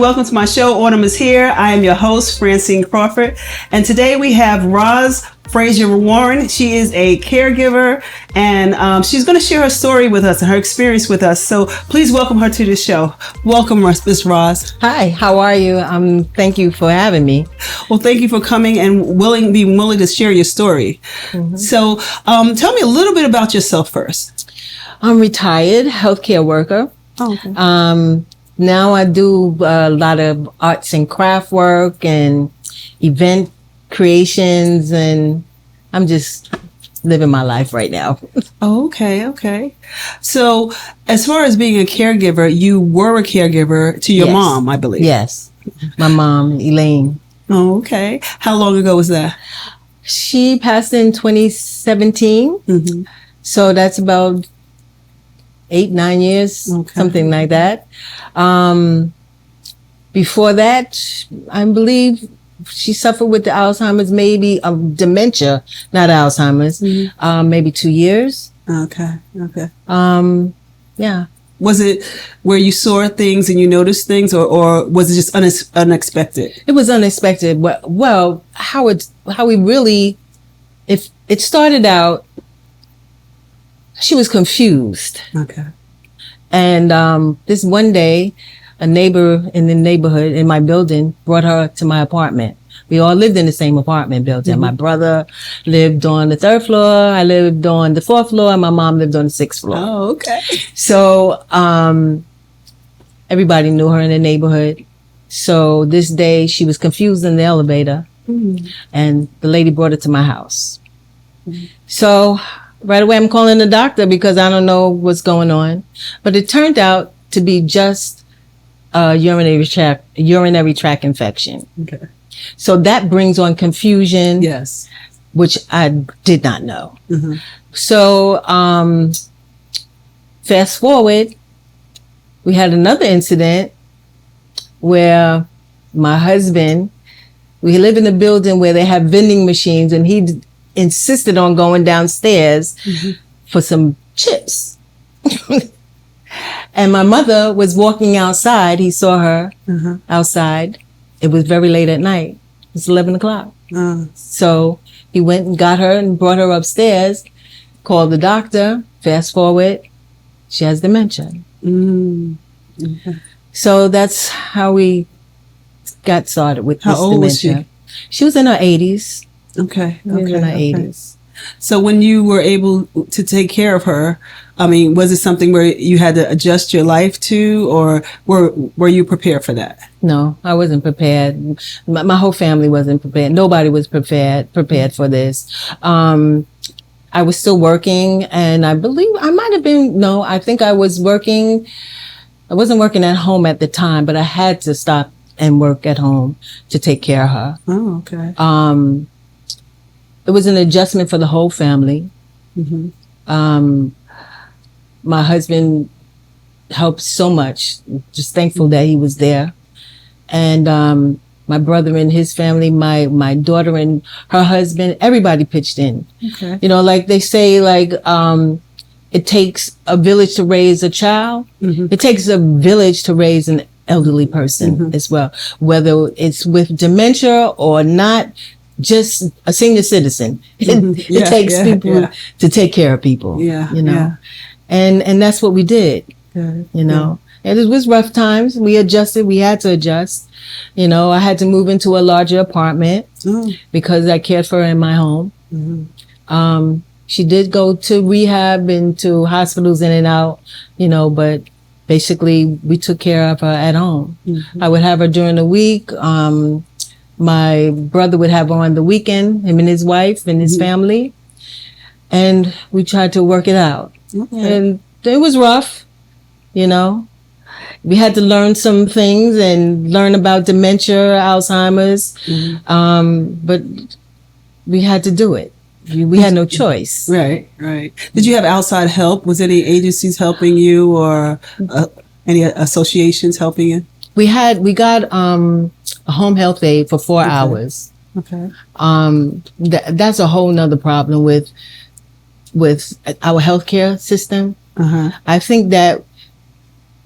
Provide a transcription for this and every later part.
welcome to my show. Autumn is here. I am your host, Francine Crawford, and today we have Ron Frazier Warren. She is a caregiver, and she's going to share her story with us and her experience with us. So please welcome her to the show. Welcome, Miss Roz. Hi, how are you? Thank you for having me. Well, thank you for coming and being willing to share your story. Mm-hmm. So tell me a little bit about yourself first. I'm retired healthcare worker. Oh, okay. Now I do a lot of arts and craft work and event creations, and I'm just living my life right now. Oh, okay. So as far as being a caregiver, you were a caregiver to your mom, I believe. Yes. My mom, Elaine. Oh, okay. How long ago was that? She passed in 2017. Mm-hmm. So that's about 8-9 years, something like that. Before that, I believe she suffered with the Alzheimer's, maybe dementia, not Alzheimer's, maybe 2 years. Okay. Yeah. Was it where you saw things and you noticed things, or was it just unexpected? It was unexpected. Well, if it started out, she was confused. Okay. And this one day, a neighbor in the neighborhood in my building brought her to my apartment. We all lived in the same apartment building. Mm-hmm. My brother lived on the 3rd floor. I lived on the 4th floor, and my mom lived on the 6th floor. Oh, okay. So everybody knew her in the neighborhood. So this day, she was confused in the elevator, and the lady brought her to my house. Mm-hmm. So right away, I'm calling the doctor because I don't know what's going on. But it turned out to be just a urinary tract infection. Okay. So that brings on confusion. Yes. Which I did not know. Mm-hmm. So fast forward, we had another incident where my husband, we live in a building where they have vending machines, and he insisted on going downstairs for some chips. And my mother was walking outside. He saw her outside. It was very late at night. It was 11 o'clock. So he went and got her and brought her upstairs, called the doctor. Fast forward, she has dementia. Mm-hmm. So that's how we got started with this dementia. How old was she? She was in her 80s. Okay. In her 80s. So when you were able to take care of her, I mean, was it something where you had to adjust your life to, or were you prepared for that? No, I wasn't prepared. My whole family wasn't prepared. Nobody was prepared for this. I was still working, and I believe I might have been, I think I was working. I wasn't working at home at the time, but I had to stop and work at home to take care of her. Oh, okay. It was an adjustment for the whole family. Mm-hmm. My husband helped so much. Just thankful that he was there. And my brother and his family, my daughter and her husband, everybody pitched in. Okay. You know, like they say, it takes a village to raise a child. Mm-hmm. It takes a village to raise an elderly person as well, whether it's with dementia or not. Just a senior citizen. It takes people to take care of people. Yeah. You know, and that's what we did. Good. You know, and it was rough times. We adjusted. We had to adjust. You know, I had to move into a larger apartment because I cared for her in my home. Mm-hmm. She did go to rehab and to hospitals in and out. You know, but basically we took care of her at home. Mm-hmm. I would have her during the week. My brother would have her on the weekend, him and his wife and his family. And we tried to work it out. Okay. And it was rough, you know. We had to learn some things and learn about dementia, Alzheimer's. Mm-hmm. But we had to do it. We had no choice. Right. Did you have outside help? Was any agencies helping you, or any associations helping you? We got a home health aide for 4 hours. Okay. That's a whole nother problem with our healthcare system. I think that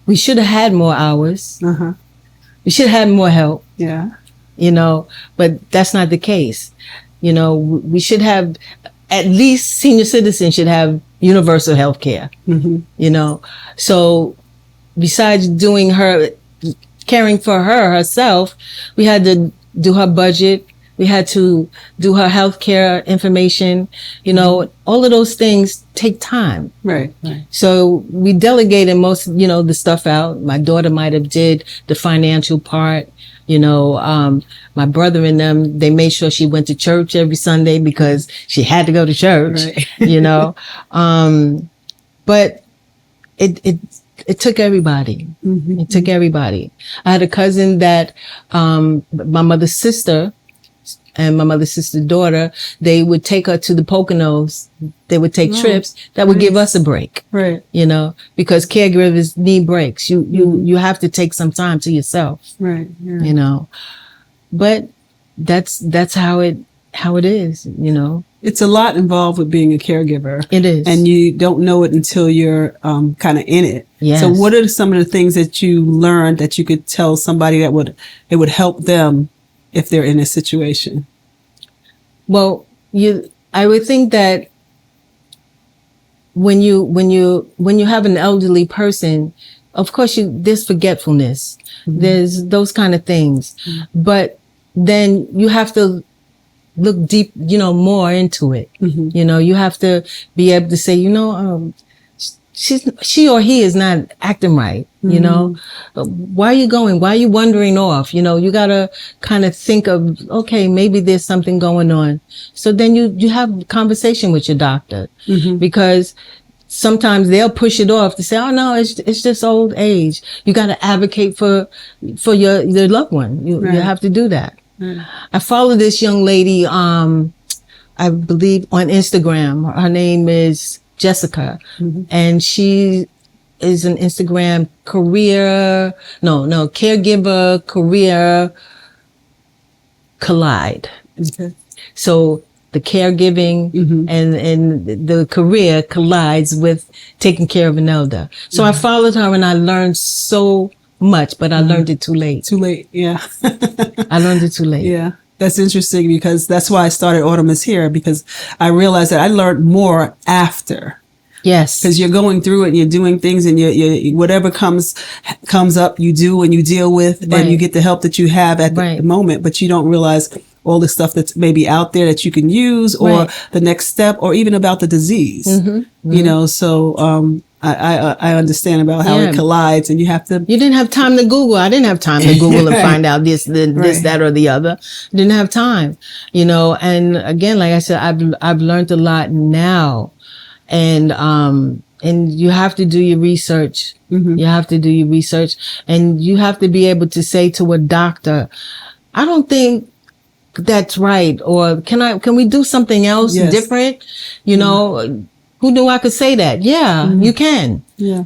we should have had more hours. We should have more help. Yeah. You know, but that's not the case. You know, we should have, at least senior citizens should have universal health care. Mm-hmm. You know, so besides caring for herself, we had to do her budget. We had to do her health care information. You know, all of those things take time. Right. So we delegated most, the stuff out. My daughter might have did the financial part. You know, my brother and them, they made sure she went to church every Sunday because she had to go to church, right. You know. But it took everybody. Mm-hmm. It took everybody. I had a cousin that, my mother's sister and my mother's sister's daughter, they would take her to the Poconos. They would take trips that would give us a break. Right. You know, because caregivers need breaks. You have to take some time to yourself. Right. Yeah. You know, but that's how it is, you know. It's a lot involved with being a caregiver. It is. And you don't know it until you're kind of in it. Yes. So what are some of the things that you learned that you could tell somebody that would help them if they're in a situation? Well, I would think that when you have an elderly person, of course there's forgetfulness. Mm-hmm. There's those kind of things. Mm-hmm. But then you have to look deep, more into it. Mm-hmm. You know, you have to be able to say, she or he is not acting right. Mm-hmm. You know, why are you going? Why are you wandering off? You know, you gotta kind of think of, okay, maybe there's something going on. So then you have a conversation with your doctor, mm-hmm. because sometimes they'll push it off to say, oh no, it's just old age. You gotta advocate for your loved one. You have to do that. Right. I follow this young lady, I believe on Instagram. Her name is Jessica, mm-hmm. and she is an Instagram caregiver career collide. Okay. So the caregiving, mm-hmm. and the career collides with taking care of an elder. So mm-hmm. I followed her and I learned so much, but I mm-hmm. learned it too late. Too late, yeah. I learned it too late. Yeah. That's interesting because that's why I started Autumn is Here, because I realized that I learned more after. Yes. Because you're going through it and you're doing things and you whatever comes up, you do and you deal with, right. and you get the help that you have at the moment, but you don't realize all the stuff that's maybe out there that you can use, or the next step, or even about the disease, mm-hmm. Mm-hmm. So, I understand about how it collides, and you didn't have time to Google. I didn't have time to Google and find out this, that, or the other. Didn't have time, and again, like I said, I've learned a lot now, and you have to do your research. Mm-hmm. You have to do your research, and you have to be able to say to a doctor, I don't think that's right, or can we do something else different? Mm-hmm. Who knew I could say that? Yeah, mm-hmm. you can. Yeah.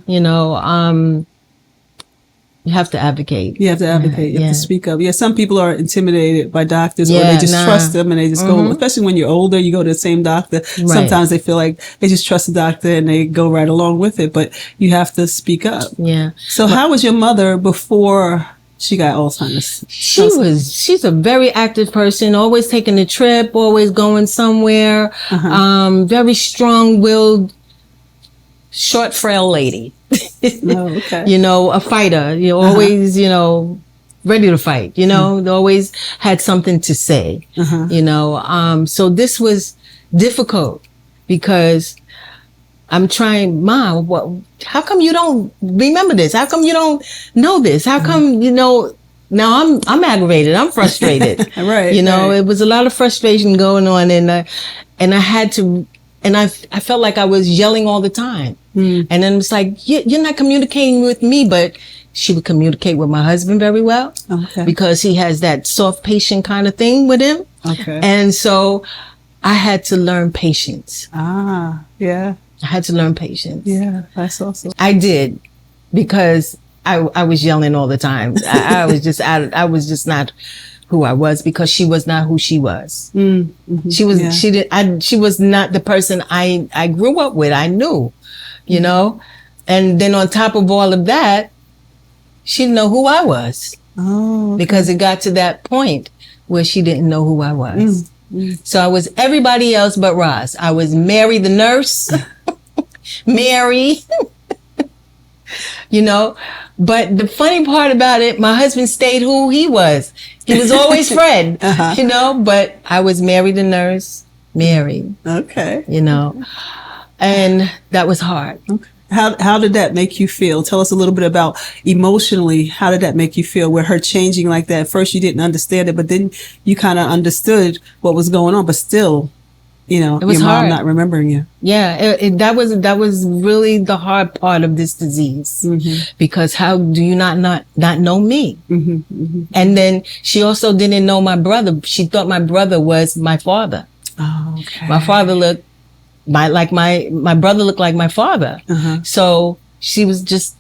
You have to advocate. You have to advocate. You have to speak up. Yeah, some people are intimidated by doctors, or they just trust them and they just mm-hmm. go, especially when you're older, you go to the same doctor. Right. Sometimes they feel like they just trust the doctor and they go right along with it, but you have to speak up. Yeah. So how was your mother before she got Alzheimer's? She's a very active person, always taking a trip, always going somewhere. Uh-huh. Very strong-willed, short, frail lady. Oh, okay. A fighter, always, ready to fight, always had something to say, so this was difficult because I'm trying, Mom, how come you don't remember this? How come you don't know this? How come, now I'm aggravated. I'm frustrated. Right. It was a lot of frustration going on, and I had to, and I felt like I was yelling all the time. Mm. And then it's like, you're not communicating with me, but she would communicate with my husband very well. Okay. Because he has that soft patient kind of thing with him. Okay. And so I had to learn patience. Ah, yeah. I had to learn patience. Yeah, that's awesome. I did, because I was yelling all the time. I was just not who I was, because she was not who she was. Mm-hmm. She was not the person I grew up with. I knew, and then on top of all of that, she didn't know who I was. Oh, okay. Because it got to that point where she didn't know who I was. So I was everybody else but Roz. I was Mary the nurse, Mary, you know. But the funny part about it, my husband stayed who he was. He was always Fred, you know, but I was Mary the nurse, Mary. Okay. You know, and that was hard. Okay. How did that make you feel? Tell us a little bit about emotionally. How did that make you feel with her changing like that? At first you didn't understand it, but then you kind of understood what was going on, but still, you know, it was your mom hard. not remembering you. Yeah, that was really the hard part of this disease, because how do you not know me? And then she also didn't know my brother. She thought my brother was my father. Oh, okay. My father looked my brother looked like my father. So she was just,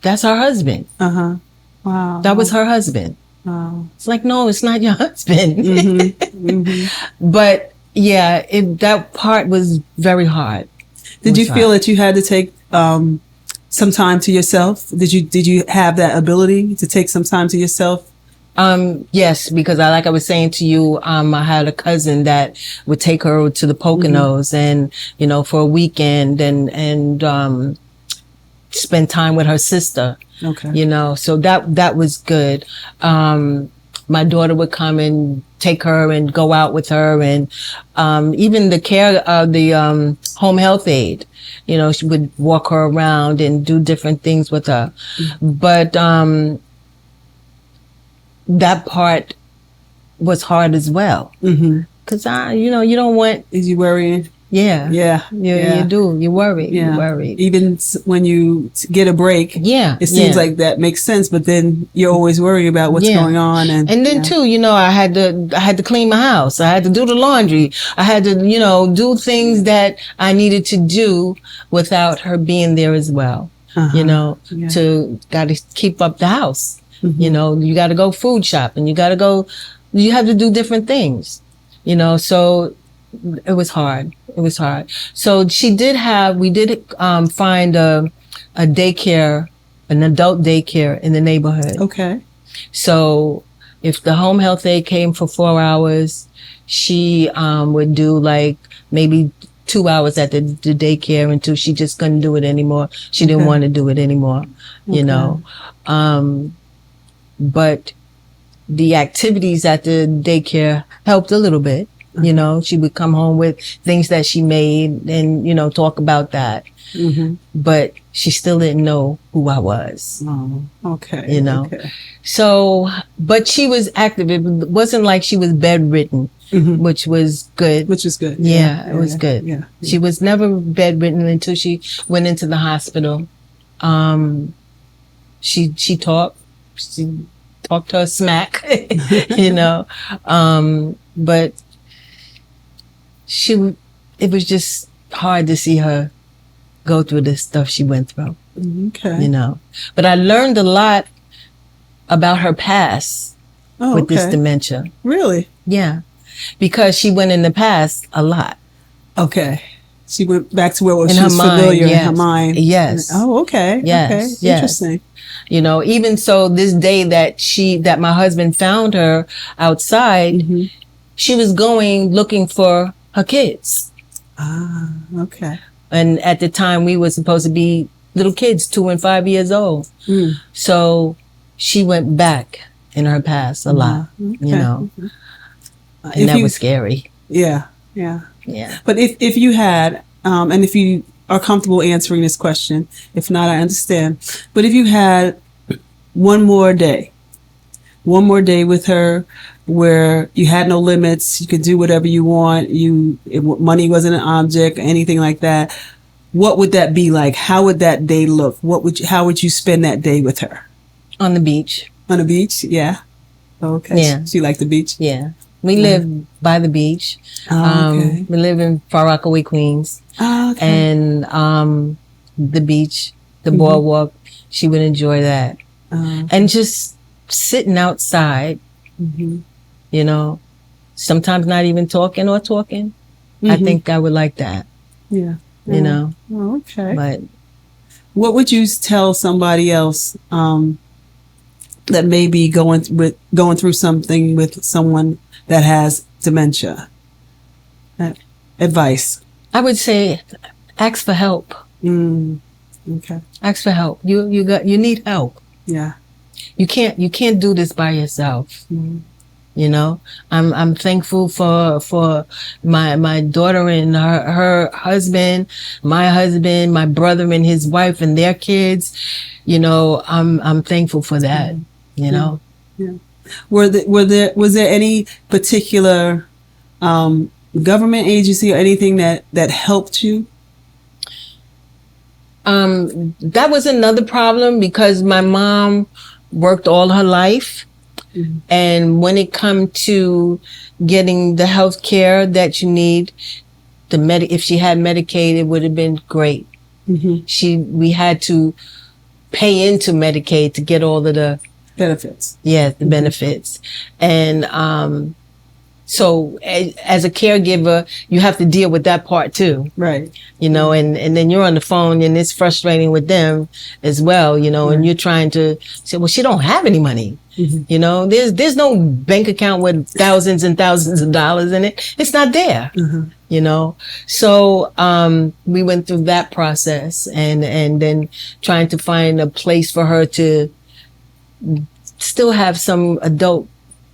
that's her husband. Wow. That was her husband. Wow. It's like, no, it's not your husband. But yeah, that part was very hard. Did you feel that you had to take some time to yourself? Did you have that ability to take some time to yourself? Yes, because like I was saying to you, I had a cousin that would take her to the Poconos and, you know, for a weekend and spend time with her sister. Okay. You know, so that was good. My daughter would come and take her and go out with her, and even the home health aide, you know, she would walk her around and do different things with her. But that part was hard as well. Because you don't want. Is you worrying? Yeah. You do. You worry. Yeah. You worry. Even when you get a break. Yeah. It seems like that makes sense, but then you're always worrying about what's going on. And then too, you know, I had to clean my house. I had to do the laundry. I had to, you know, do things that I needed to do without her being there as well. You know, got to keep up the house. You know, you got to go food shopping. You have to do different things, you know, so it was hard. It was hard. So we did find a daycare, an adult daycare in the neighborhood. Okay. So if the home health aide came for 4 hours, she would do like maybe 2 hours at the daycare until she just couldn't do it anymore. She didn't want to do it anymore, you know. But the activities at the daycare helped a little bit. You know, she would come home with things that she made and, you know, talk about that. But she still didn't know who I was. Oh, okay. You know, so, but she was active. It wasn't like she was bedridden, which was good. Which is good. Yeah, it was good. Yeah. She was never bedridden until she went into the hospital. She talked. She talked her smack, you know, but it was just hard to see her go through the stuff she went through. Okay. You know, but I learned a lot about her past with this dementia. Really? Yeah. Because she went in the past a lot. Okay. She went back to where she was familiar in her mind. Yes. Oh, okay. Yes. Okay. Yes. Interesting. You know, even so, this day that my husband found her outside, she was going looking for her kids. Ah, okay. And at the time we were supposed to be little kids, 2 and 5 years old. So she went back in her past a lot, you know, and that was scary. Yeah. Yeah. Yeah. But if you had, and if you are comfortable answering this question, if not, I understand. But if you had one more day with her where you had no limits, you could do whatever you want, money wasn't an object, anything like that, what would that be like? How would that day look? How would you spend that day with her? On the beach. On the beach? Yeah. Okay. Yeah. So you like the beach? Yeah. We live by the beach. Oh, okay. We live in Far Rockaway, Queens. Oh, okay. And the beach, the boardwalk, she would enjoy that. And just sitting outside, you know, sometimes not even talking. I think I would like that. Yeah. You know. Oh, okay. But what would you tell somebody else that may be going through something with someone that has dementia? Advice. I would say ask for help. Okay. Ask for help. You need help. Yeah. You can't do this by yourself. Mm-hmm. You know, I'm thankful for my daughter and her husband, my brother and his wife and their kids. You know, I'm thankful for that. Mm-hmm. You know. Yeah. Was there any particular government agency or anything that helped you? That was another problem because my mom worked all her life. Mm-hmm. And when it come to getting the health care that you need, if she had Medicaid, it would have been great. Mm-hmm. We had to pay into Medicaid to get all of the benefits. Yeah, the benefits. And, so as a caregiver, you have to deal with that part too. Right. You know, and then you're on the phone and it's frustrating with them as well, you know, and you're trying to say, well, she don't have any money. Mm-hmm. You know, there's no bank account with thousands and thousands of dollars in it. It's not there, you know? So, we went through that process and then trying to find a place for her to still have some adult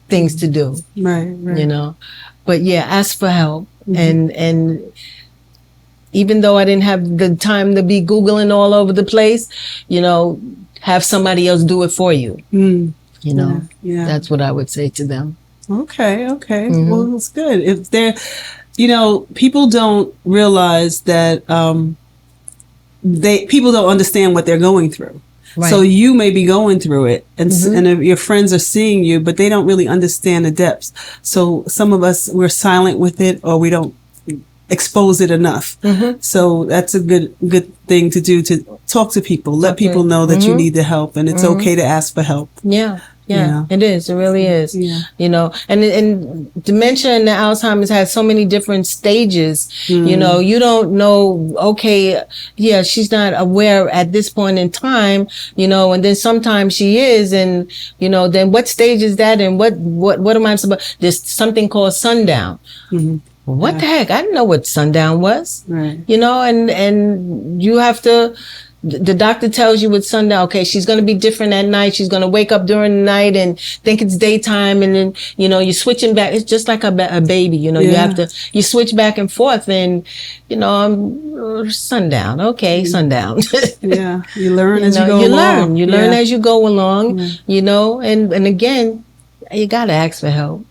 things to do. Right. You know, but yeah, ask for help. Mm-hmm. And even though I didn't have the time to be Googling all over the place, you know, have somebody else do it for you. You know, that's what I would say to them. Okay. Mm-hmm. Well, it's good. If they're, you know, people don't realize that, people don't understand what they're going through. Right. So you may be going through it and your friends are seeing you, but they don't really understand the depths. So some of us, we're silent with it or we don't expose it enough. So that's a good thing to do, to talk to people, let people know that you need the help and it's okay to ask for help. Yeah, it is. It really is. Yeah. You know, and dementia and the Alzheimer's has so many different stages. You know, you don't know, okay, yeah, she's not aware at this point in time, you know, and then sometimes she is. And, you know, then what stage is that? And what am I supposed, there's something called sundown. What the heck? I didn't know what sundown was. Right. You know, and you have to, the doctor tells you with sundown, okay, she's going to be different at night. She's going to wake up during the night and think it's daytime. And then, you know, you're switching back. It's just like a baby, you know, you switch back and forth and, you know, sundown. Okay, sundown. You learn as you go along. You learn as you go along, you know, and again, you got to ask for help.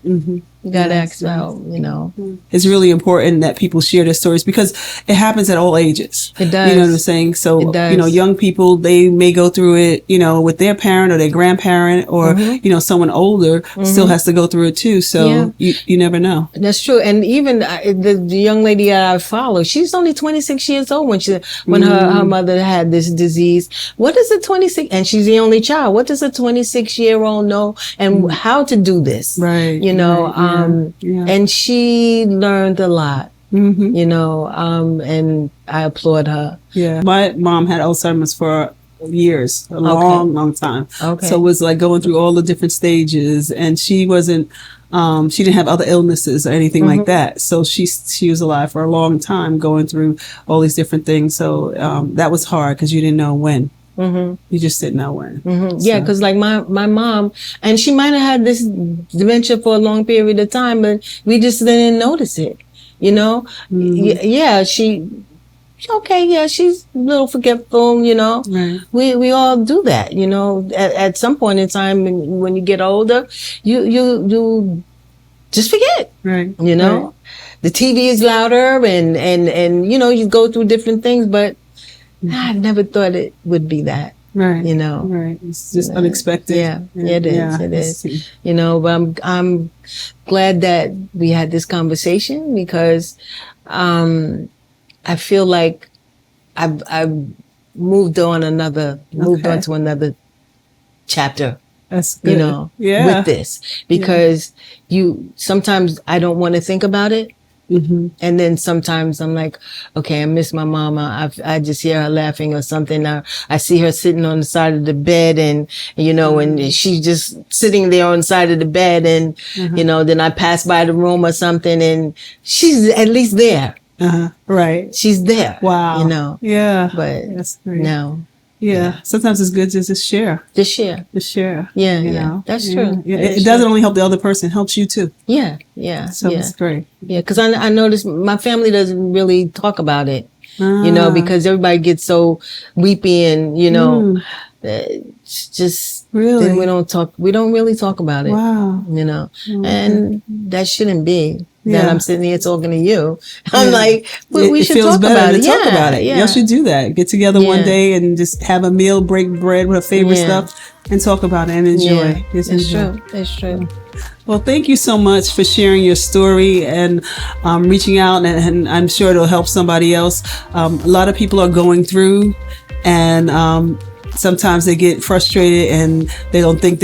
You got to ask for help, you know. It's really important that people share their stories because it happens at all ages. It does. You know what I'm saying? So, you know, young people, they may go through it, you know, with their parent or their grandparent or, you know, someone older still has to go through it too. So you never know. That's true. And even the young lady I follow, she's only 26 years old when her mother had this disease. What does a 26, and she's the only child, what does a 26-year-old know and how to do this? Right. You know, and she learned a lot, you know, and I applaud her. Yeah. My mom had Alzheimer's for years, a long time. Okay. So it was like going through all the different stages and she wasn't, she didn't have other illnesses or anything like that. So she was alive for a long time going through all these different things. So, that was hard because you didn't know when. You just didn't know when. Yeah, because like my mom, and she might have had this dementia for a long period of time, but we just didn't notice it, you know? Yeah, she's a little forgetful, you know? Right. We all do that, you know? At some point in time, when you get older, you just forget, right? You know? Right. The TV is louder and you know, you go through different things, but I never thought it would be that. Right. You know. Right. It's just unexpected. Yeah. It is. Yeah. It is. You know, but I'm glad that we had this conversation because I feel like I've moved on to another chapter. That's good. You know, with this because sometimes I don't want to think about it. And then sometimes I'm like, okay, I miss my mama. I just hear her laughing or something. I see her sitting on the side of the bed and she's just sitting there on the side of the bed and, then I pass by the room or something and she's at least there. Right. She's there. Wow. Yeah. But that's great. No. Yeah. Sometimes it's good to just share. Just share. Yeah. You know? That's true. Yeah. It doesn't only help the other person, it helps you too. Yeah. So it's great. Yeah. Cause I noticed my family doesn't really talk about it, because everybody gets so weepy and, it's just, really, we don't really talk about it. Wow. And that shouldn't be. That I'm sitting here talking to you. I'm like, we should talk about it. Talk about it. Y'all should do that. Get together one day and just have a meal, break bread with her favorite stuff, and talk about it and enjoy. It's true. It's true. Well, thank you so much for sharing your story and reaching out, and I'm sure it'll help somebody else. A lot of people are going through, and sometimes they get frustrated and they think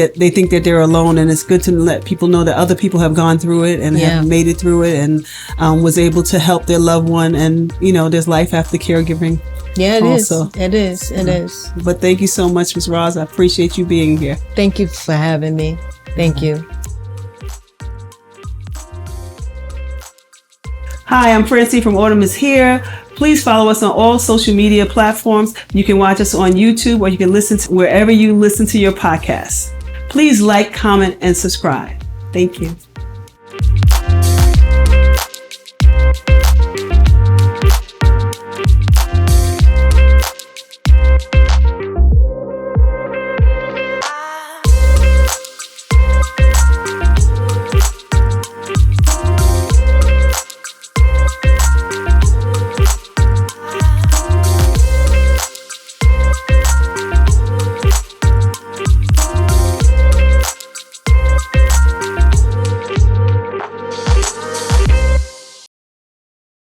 that they're alone, and it's good to let people know that other people have gone through it and have made it through it and was able to help their loved one, and there's life after caregiving. Yeah, it also. is. It is. But thank you so much, Ms. Roz. I appreciate you being here. Thank you for having me. Thank you. Hi, I'm Francine from Autumn is Here. Please follow us on all social media platforms. You can watch us on YouTube, or you can listen to wherever you listen to your podcasts. Please like, comment, and subscribe. Thank you.